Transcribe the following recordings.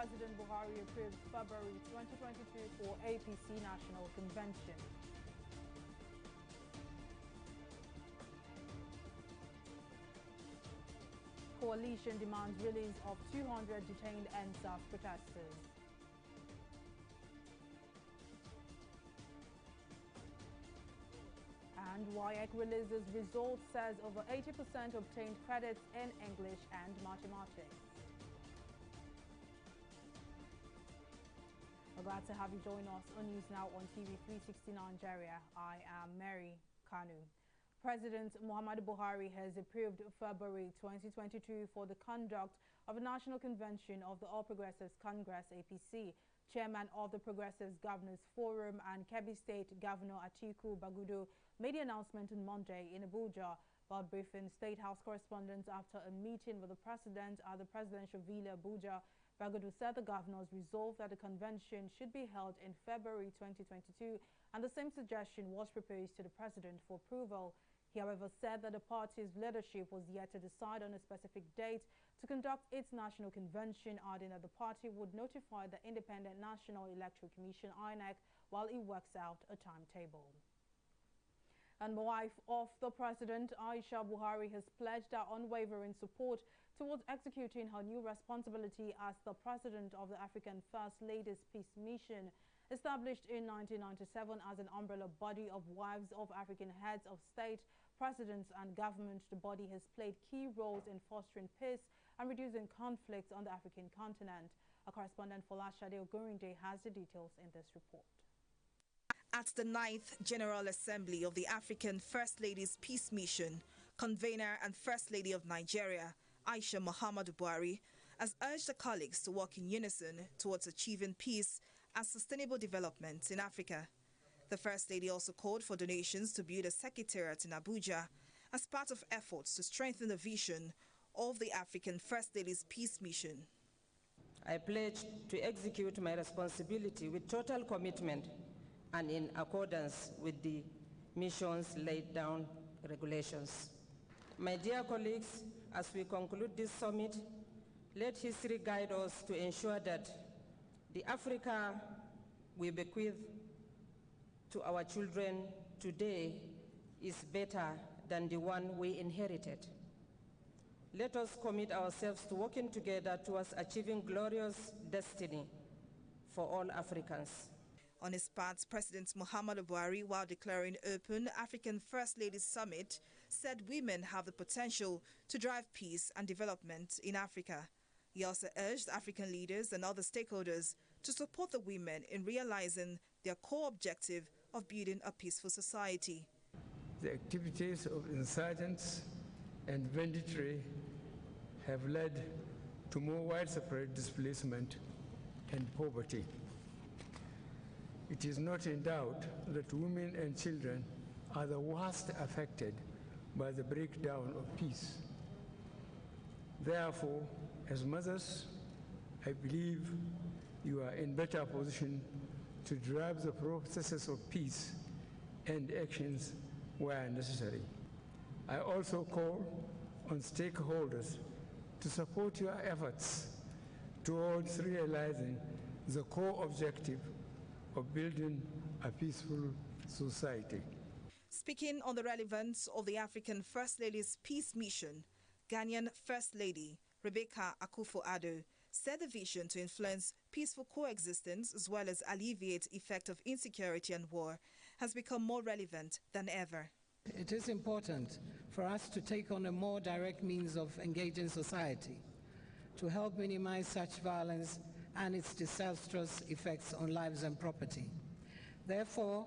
President Buhari approved February 2022 for APC National Convention. Coalition demands release of 200 detained NSAF protesters. And WAEC releases results, says over 80% obtained credits in English and mathematics. We're glad to have you join us on News Now on TV360 Nigeria. I am Mary Kanu. President Muhammadu Buhari has approved February 2022 for the conduct of a national convention of the All Progressives Congress APC. Chairman of the Progressives Governors Forum and Kebbi State Governor Atiku Bagudu made the announcement on Monday in Abuja while briefing State House correspondents after a meeting with the President at the Presidential Villa Abuja. Bagudu said the governors resolved that the convention should be held in February 2022, and the same suggestion was proposed to the President for approval. He, however, said that the party's leadership was yet to decide on a specific date to conduct its national convention, adding that the party would notify the Independent National Electoral Commission (INEC) while it works out a timetable. And the wife of the President, Aisha Buhari, has pledged her unwavering support towards executing her new responsibility as the President of the African First Ladies Peace Mission. Established in 1997 as an umbrella body of wives of African heads of state, presidents and government, the body has played key roles in fostering peace and reducing conflicts on the African continent. Our correspondent Folashade Ogurinde has the details in this report. At the 9th General Assembly of the African First Ladies Peace Mission, convener and First Lady of Nigeria, Aisha Muhammadu Buhari, has urged her colleagues to work in unison towards achieving peace and sustainable development in Africa. The First Lady also called for donations to build a secretariat in Abuja as part of efforts to strengthen the vision of the African First Ladies Peace Mission. I pledge to execute my responsibility with total commitment and in accordance with the mission's laid down regulations. My dear colleagues, as we conclude this summit, let history guide us to ensure that the Africa we bequeath to our children today is better than the one we inherited. Let us commit ourselves to working together towards achieving glorious destiny for all Africans. On his part, President Muhammadu Buhari, while declaring open African First Ladies Summit, said women have the potential to drive peace and development in Africa. He also urged African leaders and other stakeholders to support the women in realizing their core objective of building a peaceful society. The activities of insurgents and banditry have led to more widespread displacement and poverty. It is not in doubt that women and children are the worst affected by the breakdown of peace. Therefore, as mothers, I believe you are in better position to drive the processes of peace and actions where necessary. I also call on stakeholders to support your efforts towards realizing the core objective of building a peaceful society. Speaking on the relevance of the African First Ladies Peace Mission, Ghanaian First Lady Rebecca Akufo-Addo said the vision to influence peaceful coexistence as well as alleviate the effect of insecurity and war has become more relevant than ever. It is important for us to take on a more direct means of engaging society to help minimize such violence and its disastrous effects on lives and property. Therefore,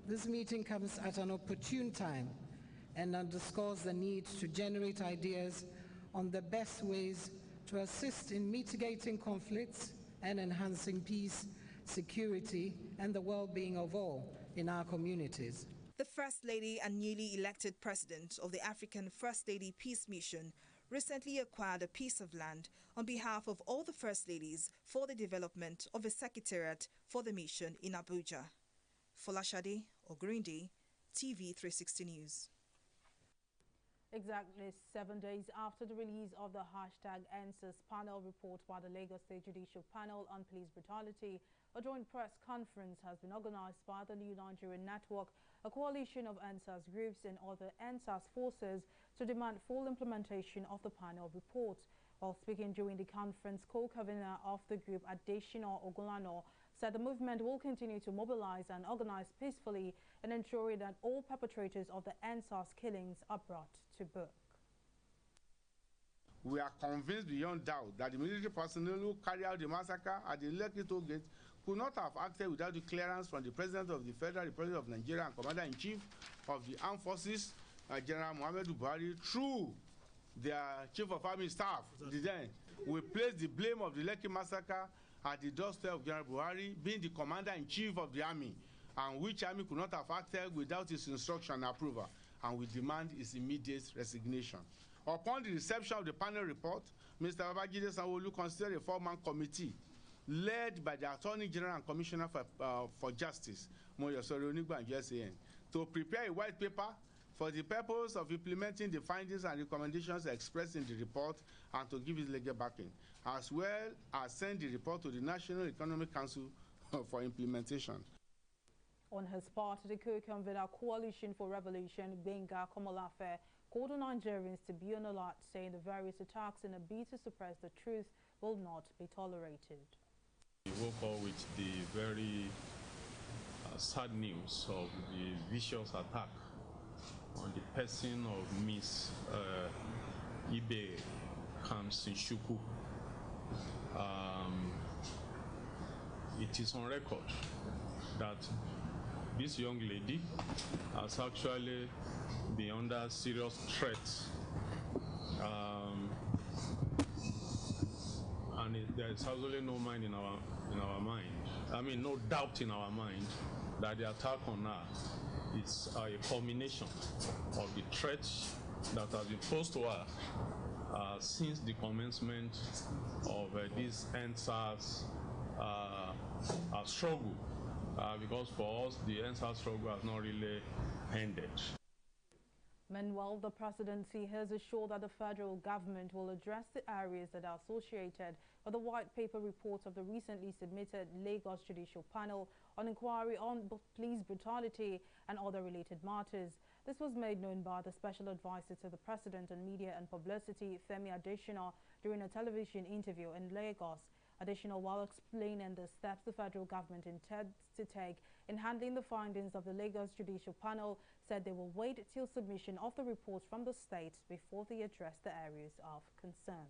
this meeting comes at an opportune time and underscores the need to generate ideas on the best ways to assist in mitigating conflicts and enhancing peace, security, and the well-being of all in our communities. The First Lady and newly elected President of the African First Lady Peace Mission recently acquired a piece of land on behalf of all the First Ladies for the development of a secretariat for the mission in Abuja. Folashade Ogurinde, TV360 News. Exactly 7 days after the release of the #EndSARS panel report by the Lagos State Judicial Panel on Police Brutality, a joint press conference has been organized by the New Nigerian Network, a coalition of EndSARS groups and other EndSARS forces to demand full implementation of the panel report. While speaking during the conference, co-convener of the group, Adeshina Ogulano, said the movement will continue to mobilize and organize peacefully and ensuring that all perpetrators of the EndSARS killings are brought to book. We are convinced beyond doubt that the military personnel who carried out the massacre at the Lekki toll gate could not have acted without the clearance from the President of the Federal Republic of Nigeria and Commander-in-Chief of the Armed Forces, General Muhammadu Buhari, through their Chief of Army Staff. Then we place the blame of the Lekki massacre at the doorstep of General Buhari, being the Commander-in-Chief of the Army, and which Army could not have acted without his instruction and approval, and we demand his immediate resignation. Upon the reception of the panel report, Mr. Babajide Sanwo-Olu considered a four-man committee led by the Attorney General and Commissioner for Justice, Moyosori Onigbanjo SAN, to prepare a white paper for the purpose of implementing the findings and recommendations expressed in the report and to give it legal backing, as well as send the report to the National Economic Council for implementation. On his part, the co-convener Coalition for Revolution, Benga Komolafe, called on Nigerians to be on alert, saying the various attacks in a bid to suppress the truth will not be tolerated. We woke up with the very sad news of the vicious attack on the person of Miss Ibe Kamsinshuku. It is on record that this young lady has actually been under serious threat, and there is absolutely no mind in our mind. I mean, no doubt in our mind that the attack on her is a culmination of the threat that has been posed to her since the commencement of this EndSARS struggle. Because for us, the EndSARS struggle has not really ended. Meanwhile, the presidency has assured that the federal government will address the areas that are associated with the white paper report of the recently submitted Lagos Judicial Panel on inquiry on police brutality and other related matters. This was made known by the Special Advisor to the President on Media and Publicity, Femi Adeshina, during a television interview in Lagos. Additional, while explaining the steps the federal government intends to take in handling the findings of the Lagos Judicial Panel, said they will wait till submission of the reports from the state before they address the areas of concern.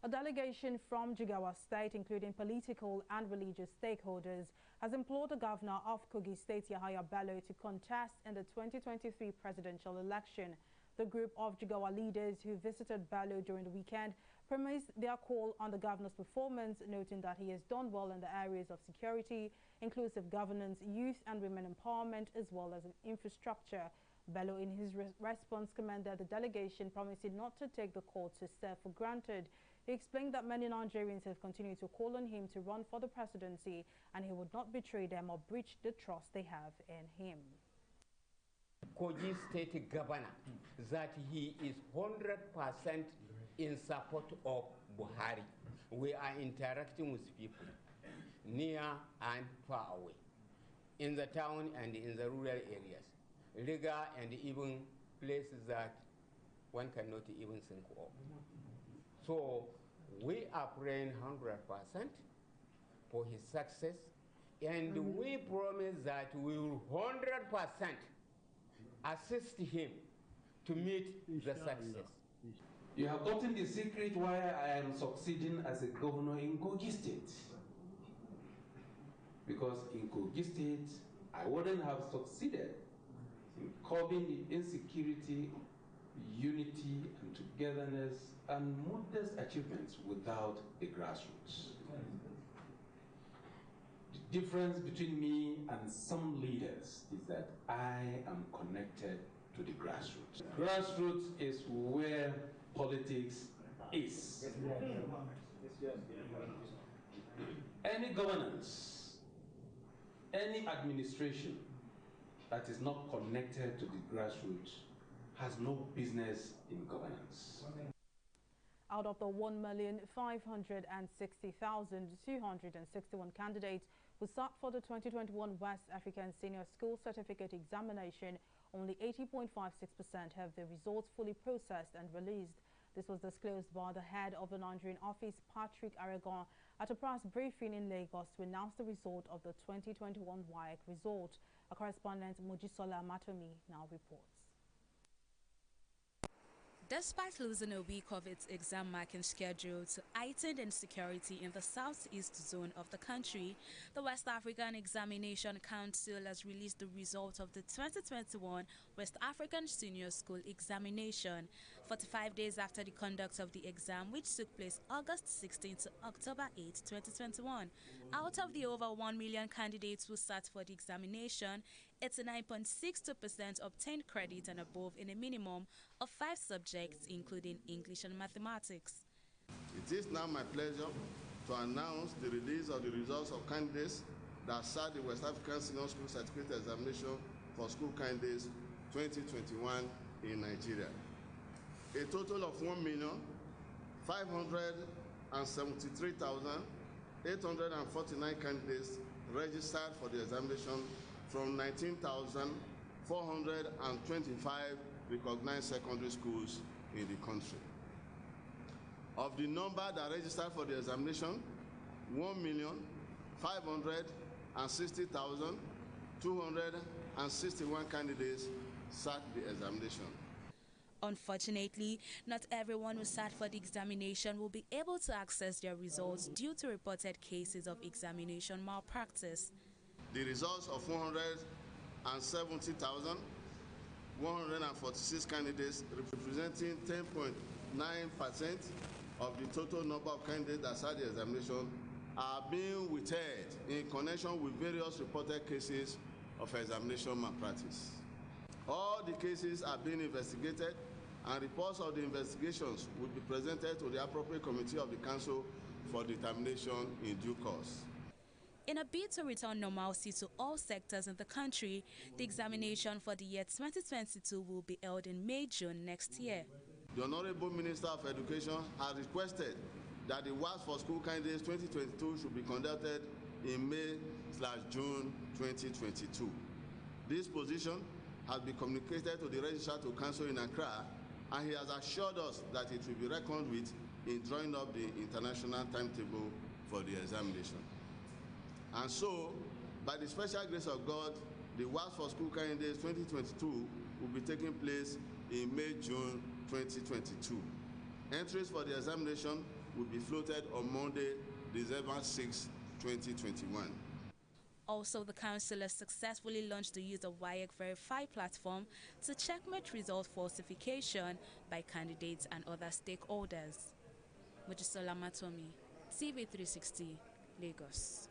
A delegation from Jigawa State, including political and religious stakeholders, has implored the governor of Kogi State, Yahaya Bello, to contest in the 2023 presidential election. The group of Jigawa leaders who visited Bello during the weekend premised their call on the governor's performance, noting that he has done well in the areas of security, inclusive governance, youth and women empowerment, as well as infrastructure. Bello, in his response, commended the delegation, promising not to take the call to serve for granted. He explained that many Nigerians have continued to call on him to run for the presidency, and he would not betray them or breach the trust they have in him. Kogi State Governor, that he is 100% in support of Buhari. We are interacting with people near and far away, in the town and in the rural areas, Riga and even places that one cannot even think of. So we are praying 100% for his success, and we promise that we will 100% assist him to meet the success. You have gotten the secret why I am succeeding as a governor in Kogi State. Because in Kogi State, I wouldn't have succeeded in curbing the insecurity, unity, and togetherness, and modest achievements without the grassroots. The difference between me and some leaders is that I am connected to the grassroots. Grassroots is where politics is. Any governance, any administration that is not connected to the grassroots has no business in governance. Out of the 1,560,261 candidates who sat for the 2021 West African Senior School Certificate Examination, only 80.56% have their results fully processed and released. This was disclosed by the head of the Nigerian office, Patrick Aragon, at a press briefing in Lagos to announce the result of the 2021 WAEC result. Our correspondent Mojisola Matomi now reports. Despite losing a week of its exam marking schedule to heightened insecurity in the southeast zone of the country, the West African Examination Council has released the result of the 2021 West African Senior School Examination, 45 days after the conduct of the exam, which took place August 16 to October 8, 2021. Out of the over 1 million candidates who sat for the examination, 89.62% obtained credit and above in a minimum of 5 subjects, including English and mathematics. It is now my pleasure to announce the release of the results of candidates that sat the West African Senior School Certificate Examination for School Candidates 2021 in Nigeria. A total of 1,573,849 candidates registered for the examination from 19,425 recognized secondary schools in the country. Of the number that registered for the examination, 1,560,261 candidates sat the examination. Unfortunately, not everyone who sat for the examination will be able to access their results due to reported cases of examination malpractice. The results of 170,146 candidates, representing 10.9% of the total number of candidates that sat the examination, are being withheld in connection with various reported cases of examination malpractice. All the cases are being investigated, and reports of the investigations will be presented to the appropriate committee of the Council for determination in due course. In a bid to return normalcy to all sectors in the country, the examination for the year 2022 will be held in May-June next year. The Honorable Minister of Education has requested that the WAEC for School Candidates 2022 should be conducted in May/June 2022. This position has been communicated to the Registrar to Council in Accra, and he has assured us that it will be reckoned with in drawing up the international timetable for the examination. And so, by the special grace of God, the WAEC for School Candidates 2022 will be taking place in May-June 2022. Entries for the examination will be floated on Monday, December 6, 2021. Also, the Council has successfully launched the use of WAEC Verify platform to checkmate result falsification by candidates and other stakeholders. Mojisola Matomi, TV360, Lagos.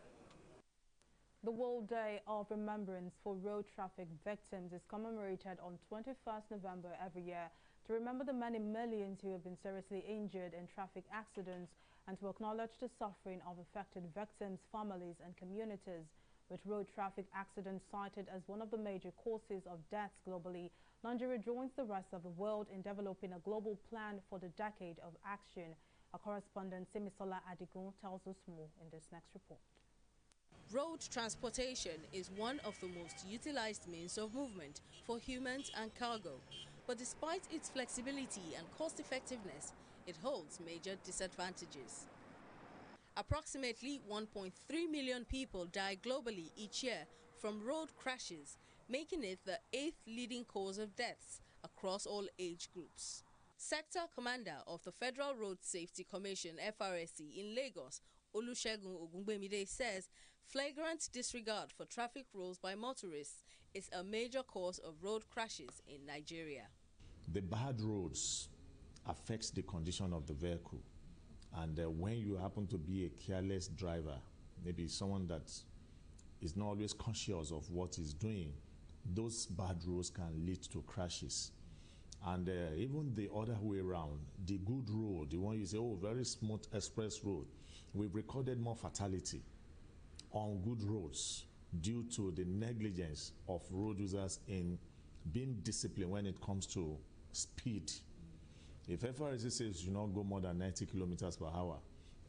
The World Day of Remembrance for Road Traffic Victims is commemorated on 21st November every year to remember the many millions who have been seriously injured in traffic accidents and to acknowledge the suffering of affected victims, families and communities. With road traffic accidents cited as one of the major causes of deaths globally, Nigeria joins the rest of the world in developing a global plan for the decade of action. Our correspondent Simisola Adigun tells us more in this next report. Road transportation is one of the most utilized means of movement for humans and cargo. But despite its flexibility and cost effectiveness, it holds major disadvantages. Approximately 1.3 million people die globally each year from road crashes, making it the 8th leading cause of deaths across all age groups. Sector Commander of the Federal Road Safety Commission (FRSC) in Lagos, Olusegun Ogungbemide, says flagrant disregard for traffic rules by motorists is a major cause of road crashes in Nigeria. The bad roads affects the condition of the vehicle. And when you happen to be a careless driver, maybe someone that is not always conscious of what he's doing, those bad roads can lead to crashes. And even the other way around, the good road, the one you say, oh, very smooth express road, we've recorded more fatality on good roads due to the negligence of road users in being disciplined when it comes to speed. If FRC says you not go more than 90 kilometers per hour,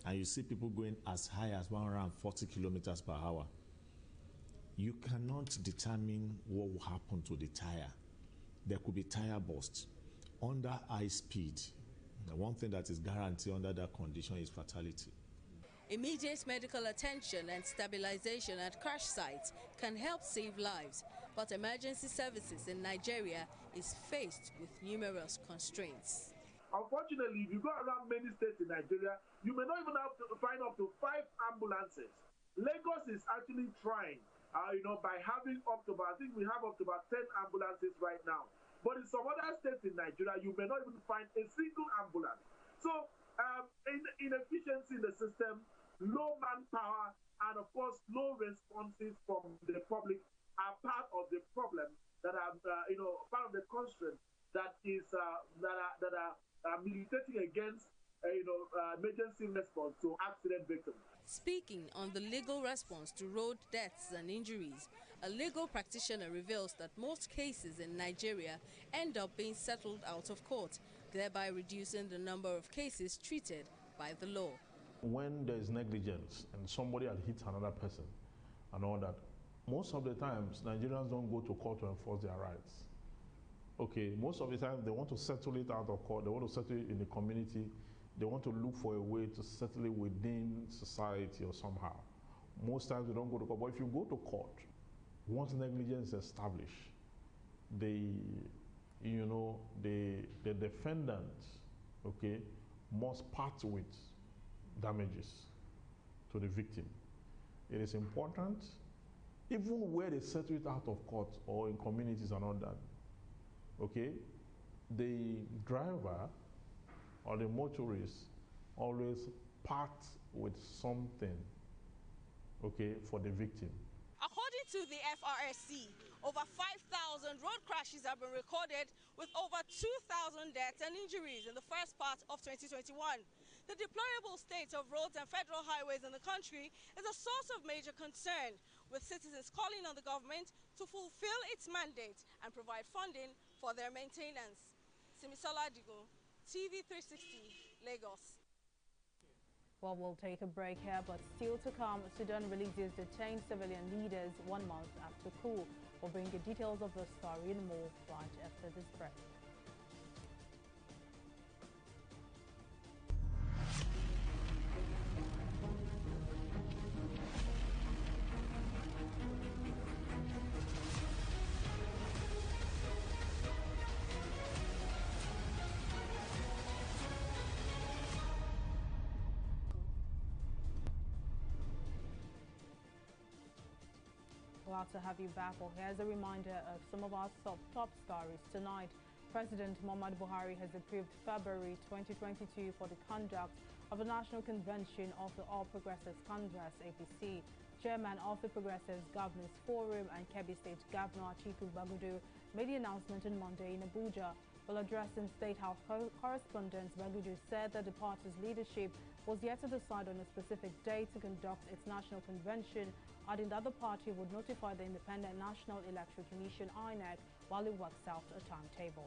and you see people going as high as 140 kilometers per hour, you cannot determine what will happen to the tire. There could be tire burst. Under high speed, the one thing that is guaranteed under that condition is fatality. Immediate medical attention and stabilization at crash sites can help save lives, but emergency services in Nigeria is faced with numerous constraints. Unfortunately, if you go around many states in Nigeria, you may not even have to find up to 5 ambulances. Lagos is actually trying, by having up to about, I think we have up to about 10 ambulances right now. But in some other states in Nigeria, you may not even find a single ambulance. So, inefficiency in the system, low manpower, and of course, low responses from the public are part of the problem that are, part of the constraint that is that are militating against emergency response to accident victims. Speaking on the legal response to road deaths and injuries, a legal practitioner reveals that most cases in Nigeria end up being settled out of court, thereby reducing the number of cases treated by the law. When there is negligence and somebody had hit another person and all that, most of the times Nigerians don't go to court to enforce their rights. Okay, most of the time they want to settle it out of court, they want to settle it in the community, they want to look for a way to settle it within society or somehow. Most times they don't go to court, but if you go to court, once negligence is established, the defendant, okay, must part with damages to the victim. It is important, even where they settle it out of court or in communities and all that, okay, the driver or the motorist always part with something, okay, for the victim. According to the FRSC, over 5,000 road crashes have been recorded with over 2,000 deaths and injuries in the first part of 2021. The deplorable state of roads and federal highways in the country is a source of major concern, with citizens calling on the government to fulfill its mandate and provide funding for their maintenance. Simisola Digo, TV360, Lagos. Well, we'll take a break here, but still to come, Sudan releases detained civilian leaders 1 month after coup. We'll bring you details of the story and more right after this break. Glad to have you back. Well, here's a reminder of some of our top stories tonight. President Muhammadu Buhari has approved February 2022 for the conduct of the National Convention of the All Progressives Congress, APC. Chairman of the Progressives Governors Forum and Kebbi State Governor Atiku Bagudu made the announcement on Monday in Abuja. While addressing State House correspondents, Bagudu said that the party's leadership was yet to decide on a specific day to conduct its national convention, adding that the party would notify the Independent National Electoral Commission (INEC) while it works out a timetable.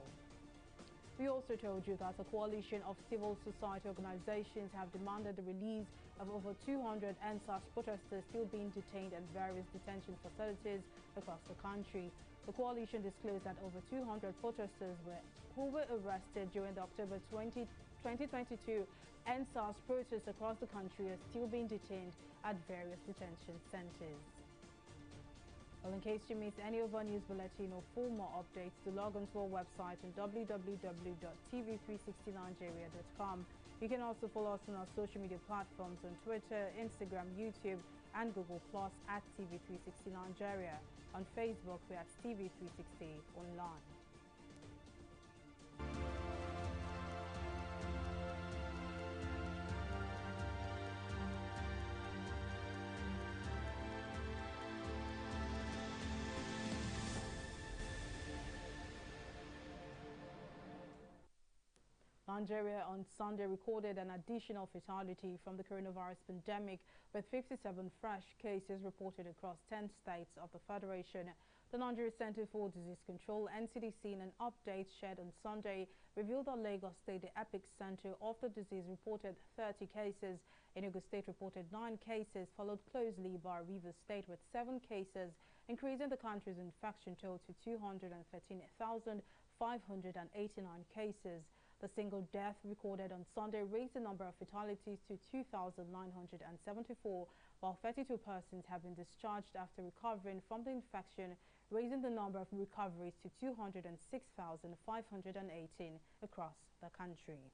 We also told you that a coalition of civil society organizations have demanded the release of over 200 NSAS protesters still being detained at various detention facilities across the country. The coalition disclosed that over 200 protesters who were arrested during the October 2022 NSAS protests across the country are still being detained at various detention centers. Well, in case you missed any of our news bulletin or for more updates, to log on to our website on www.tv360nigeria.com. You can also follow us on our social media platforms on Twitter, Instagram, YouTube, and Google Plus at TV360 Nigeria. On Facebook, we're at TV360 Online. Nigeria on Sunday recorded an additional fatality from the coronavirus pandemic, with 57 fresh cases reported across 10 states of the Federation. The Nigeria Center for Disease Control, NCDC, in an update shared on Sunday, revealed that Lagos State, the epicenter of the disease, reported 30 cases. Enugu State reported 9 cases, followed closely by Rivers State with 7 cases, increasing the country's infection total to 213,589 cases. The single death recorded on Sunday raised the number of fatalities to 2,974, while 32 persons have been discharged after recovering from the infection, raising the number of recoveries to 206,518 across the country.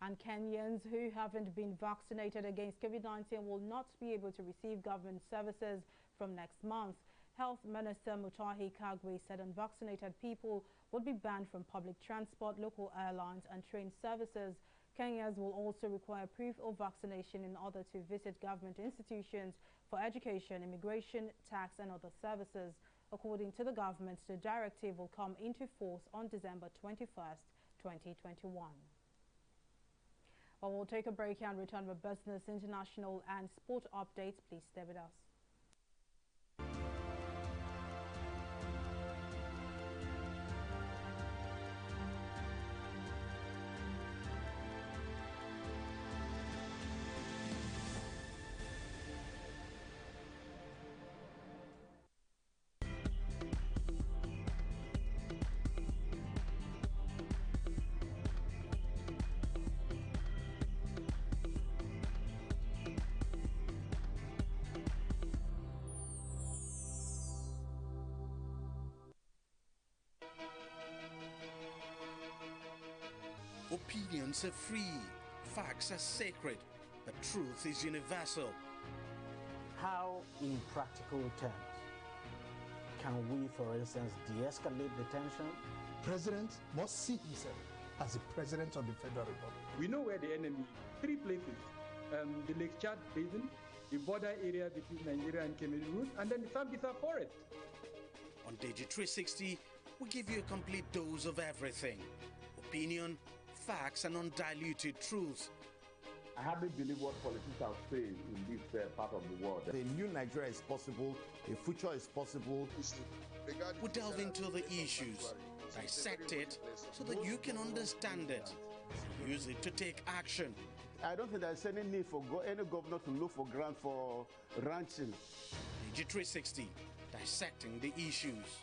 And Kenyans who haven't been vaccinated against COVID-19 will not be able to receive government services from next month. Health Minister Mutahi Kagwe said unvaccinated people would be banned from public transport, local airlines and train services. Kenyans will also require proof of vaccination in order to visit government institutions for education, immigration, tax and other services. According to the government, the directive will come into force on December 21st, 2021. Well, we'll take a break and return with business, international and sport updates. Please stay with us. Opinions are free, facts are sacred, but truth is universal. How, in practical terms, can we, for instance, de-escalate the tension? President must see himself as the President of the Federal Republic. We know where the enemy is. 3 places. The Lake Chad Basin, the border area between Nigeria and Cameroon, and then the Sambisa Forest. On TV360, we give you a complete dose of everything. Opinion, facts and undiluted truth. I hardly believe what politicians say in this part of the world. A new Nigeria is possible, a future is possible. We delve into the issues, dissect it so that you can understand it, use it to take action. I don't think there's any need for any governor to look for grant for ranching. TV360, dissecting the issues.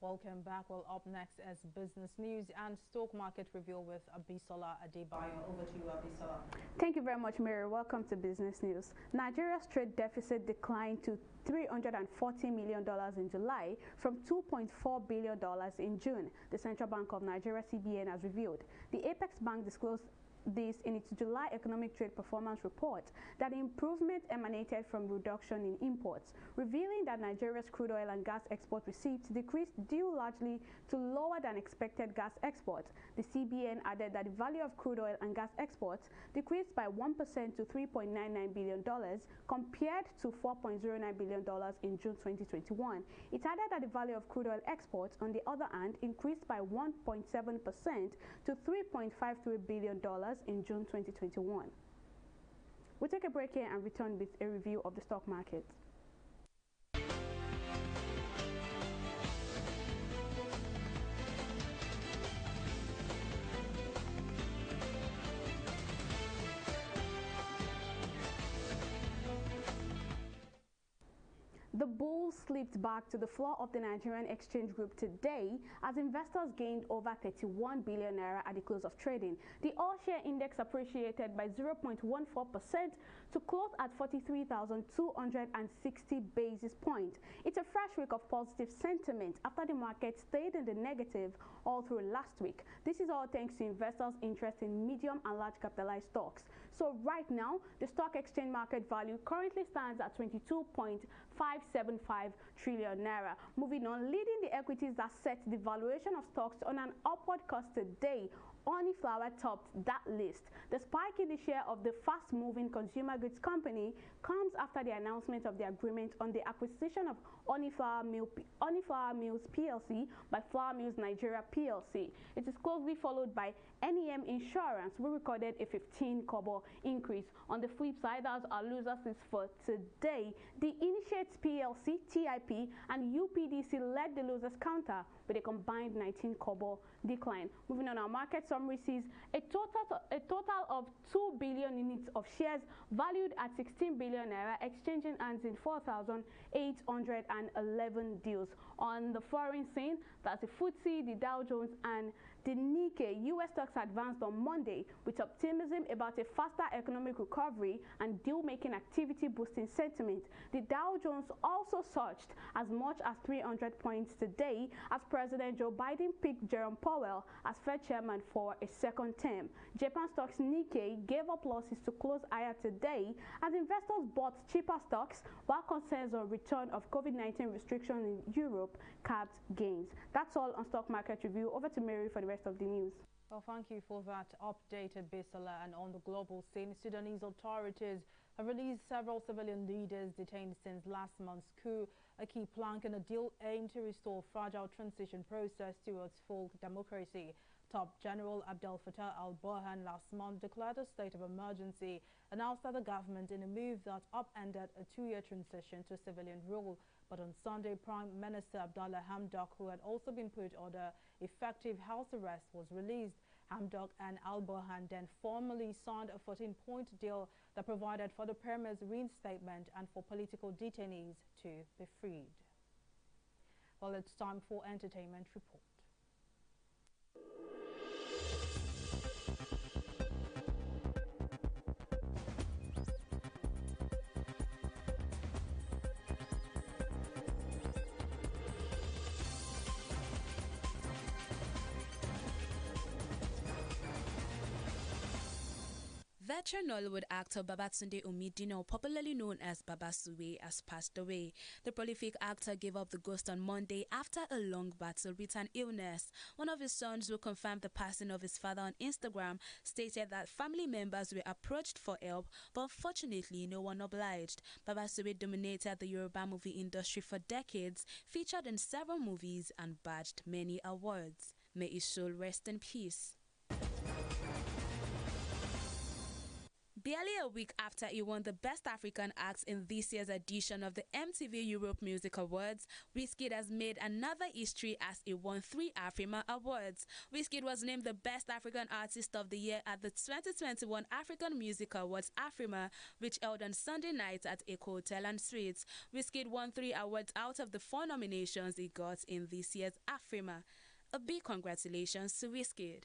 Welcome back. Well, up next is business news and stock market review with Abisola Adebayo. Over to you, Abisola. Thank you very much, Mary. Welcome to business news. Nigeria's trade deficit declined to $340 million in July from $2.4 billion in June, the Central Bank of Nigeria, CBN, has revealed. The Apex Bank disclosed this in its July Economic Trade Performance Report, that improvement emanated from reduction in imports, revealing that Nigeria's crude oil and gas export receipts decreased due largely to lower than expected gas exports. The CBN added that the value of crude oil and gas exports decreased by 1% to $3.99 billion compared to $4.09 billion in June 2021. It added that the value of crude oil exports, on the other hand, increased by 1.7% to $3.53 billion in June 2021. We'll take a break here and return with a review of the stock market. The bulls slipped back to the floor of the Nigerian Exchange Group today as investors gained over 31 billion naira at the close of trading. The all-share index appreciated by 0.14% to close at 43,260 basis points. It's a fresh week of positive sentiment after the market stayed in the negative all through last week. This is all thanks to investors' interest in medium and large capitalized stocks. So right now, the stock exchange market value currently stands at 22.575 trillion naira. Moving on, leading the equities that set the valuation of stocks on an upward course today Honey Flour topped that list. The spike in the share of the fast-moving consumer goods company comes after the announcement of the agreement on the acquisition of Honey Flour Mills PLC by Flour Mills Nigeria PLC. It is closely followed by NEM Insurance, who recorded a 15 kobo increase. On the flip side, as our losers is for today, the Initiates PLC, TIP, and UPDC led the losers counter with a combined 19 kobo decline. Moving on, our market summary sees a total of 2 billion units of shares valued at 16 billion naira exchanging hands in 4,811 deals. On the foreign scene, that's the FTSE, the Dow Jones, and the Nikkei. U.S. stocks advanced on Monday with optimism about a faster economic recovery and deal-making activity boosting sentiment. The Dow Jones also surged as much as 300 points today as President Joe Biden picked Jerome Powell as Fed chairman for a second term. Japan stocks Nikkei gave up losses to close higher today as investors bought cheaper stocks while concerns on return of COVID-19 restrictions in Europe capped gains. That's all on Stock Market Review. Over to Mary for the rest of the news. Well, thank you for that update, Bisola. And on the global scene, Sudanese authorities have released several civilian leaders detained since last month's coup, a key plank in a deal aimed to restore fragile transition process towards full democracy. Top General Abdel Fattah al-Burhan last month declared a state of emergency, announced that the government in a move that upended a two-year transition to civilian rule. But on Sunday, Prime Minister Abdallah Hamdok, who had also been put under effective house arrest, was released. Hamdok and al-Burhan then formally signed a 14-point deal that provided for the Premier's reinstatement and for political detainees to be freed. Well, it's time for Entertainment Report. Veteran Nollywood actor Babatunde Omidino, popularly known as Baba Suwe, has passed away. The prolific actor gave up the ghost on Monday after a long battle with an illness. One of his sons, who confirmed the passing of his father on Instagram, stated that family members were approached for help, but unfortunately no one obliged. Baba Suwe dominated the Yoruba movie industry for decades, featured in several movies and badged many awards. May his soul rest in peace. Barely a week after he won the Best African Act in this year's edition of the MTV Europe Music Awards, Wizkid has made another history as he won 3 AFRIMA awards. Wizkid was named the Best African Artist of the Year at the 2021 African Music Awards AFRIMA, which held on Sunday night at Echo Hotel and Suites. Wizkid won 3 awards out of the 4 nominations he got in this year's AFRIMA. A big congratulations to Wizkid.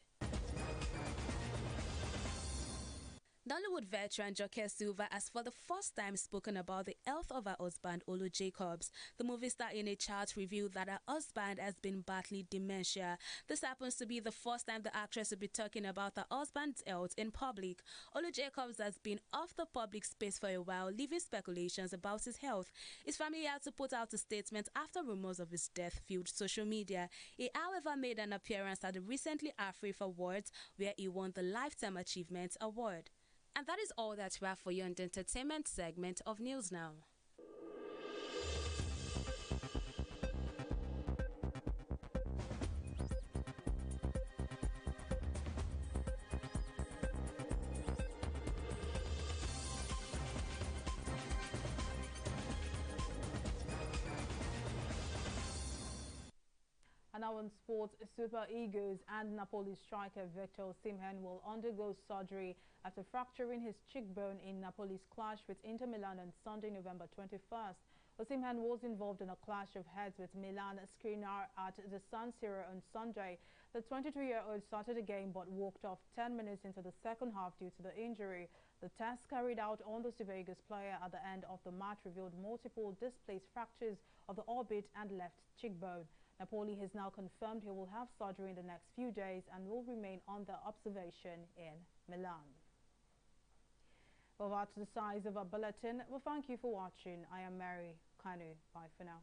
Nollywood veteran Joke Silva has for the first time spoken about the health of her husband Olu Jacobs. The movie star in a chat revealed that her husband has been battling dementia. This happens to be the first time the actress will be talking about her husband's health in public. Olu Jacobs has been off the public space for a while, leaving speculations about his health. His family had to put out a statement after rumors of his death filled social media. He, however, made an appearance at the recently AFRIFA Awards, where he won the Lifetime Achievement Award. And that is all that we have for you on the entertainment segment of News Now. And now in sports, Super Eagles and Napoli striker Victor Osimhen will undergo surgery after fracturing his cheekbone in Napoli's clash with Inter Milan on Sunday, November 21st. Osimhen was involved in a clash of heads with Milan Skriniar at the San Siro on Sunday. The 22-year-old started the game but walked off 10 minutes into the second half due to the injury. The test carried out on the Super Eagles player at the end of the match revealed multiple displaced fractures of the orbit and left cheekbone. Napoli has now confirmed he will have surgery in the next few days and will remain under observation in Milan. Well, that's the size of our bulletin. Well, thank you for watching. I am Mary Kanu. Bye for now.